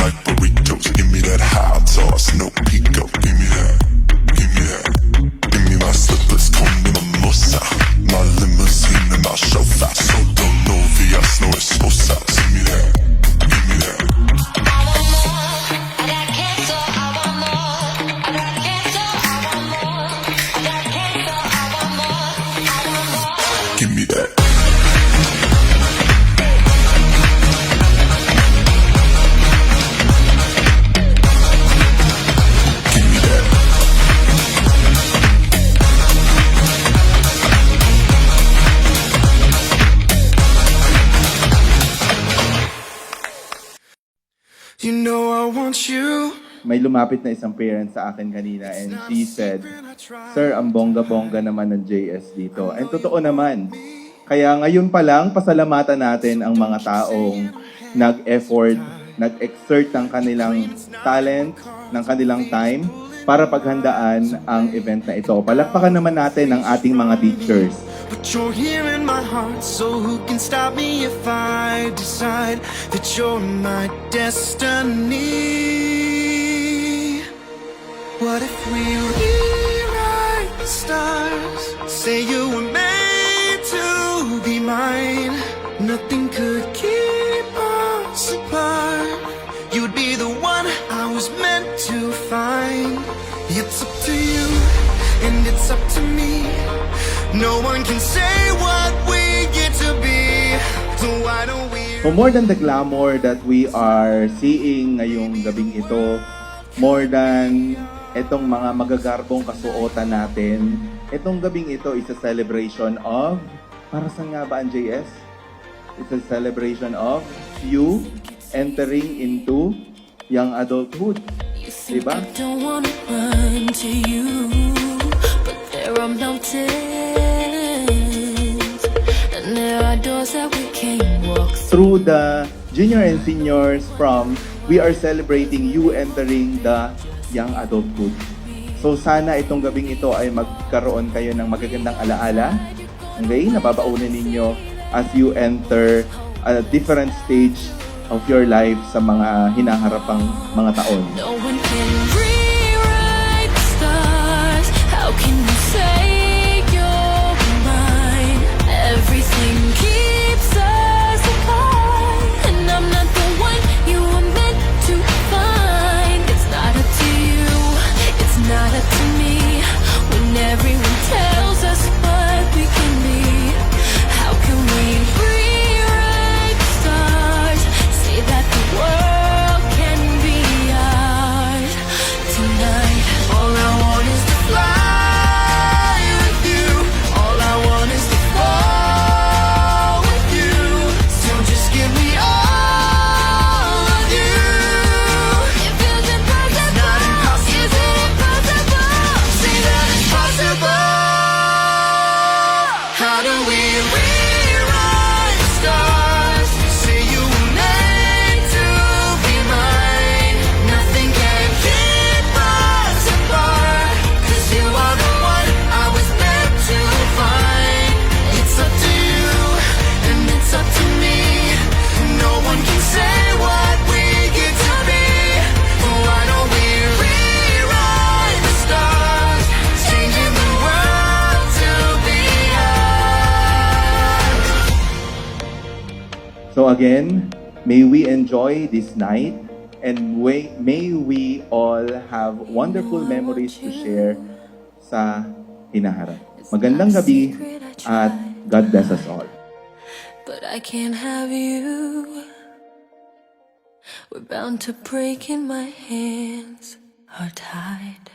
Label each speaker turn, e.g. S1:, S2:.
S1: like burritos. Give me that hot sauce, no pico. Give me that, give me that. Give me my slippers, con mi mimosa. My limousine and my chauffeur. So don't know Vias, no esposa. Give me that, give me that. Give me that. Give me that.
S2: You know I want you.
S3: May lumapit na isang parent sa akin kanina and she said, "Sir, ang bongga-bongga naman ng JS dito." And totoo naman. Kaya ngayon pa lang, pasalamatan natin ang mga taong nag-effort, nag-exert ng kanilang talent, ng kanilang time para paghandaan ang event na ito. Palakpakan naman natin ang ating mga teachers.
S2: But you're here in my heart, so who can stop me if I decide that you're my destiny? What if we rewrite the stars? Say you were made to be mine. Nothing could keep us apart. You'd be the one I was meant to find. It's up to you, and it's up to me. No one can say what we get to be. So why don't we?
S3: So more than the glamour that we are seeing ngayong gabing ito, more than itong mga magagarbong kasuotan natin, itong gabing ito is a celebration of, para saan nga ba ang JS? It's a celebration of you entering into young adulthood. Diba?
S4: I don't wanna run to you, but there are mountains, and there are doors that we can't walk through.
S3: Through the junior and seniors from, we are celebrating you entering the young adulthood. So sana itong gabing ito ay magkaroon kayo ng magagandang alaala. Okay? Nababaunan ninyo as you enter a different stage of your life sa mga hinaharapang mga taon.
S4: No one can rewrite the stars. How can you say you're mine? Everything keeps us apart, and I'm not the one you were meant to find. It's not up to you, it's not up to me. When everyone tells us what we can be, how can we rewrite the stars? Say that the world can be ours tonight.
S2: All I want is to fly with you. All I want is to fall with you. So just give me all of you.
S4: It feels impossible.
S2: Not impossible.
S4: Is it impossible?
S2: Say that it's possible. How do we rewrite the stars? Say you were made to be mine. Nothing can keep us apart. 'Cause you are the one I was meant to find. It's up to you, and it's up to me. No one can say what we get to be. Why don't we rewrite the stars? Changing the world to be ours.
S3: So again, may we enjoy this night and may we all have wonderful memories to share sa hinaharap. Magandang gabi at God bless us all.
S4: But I can't have you. We're bound to break, and my hands are tied.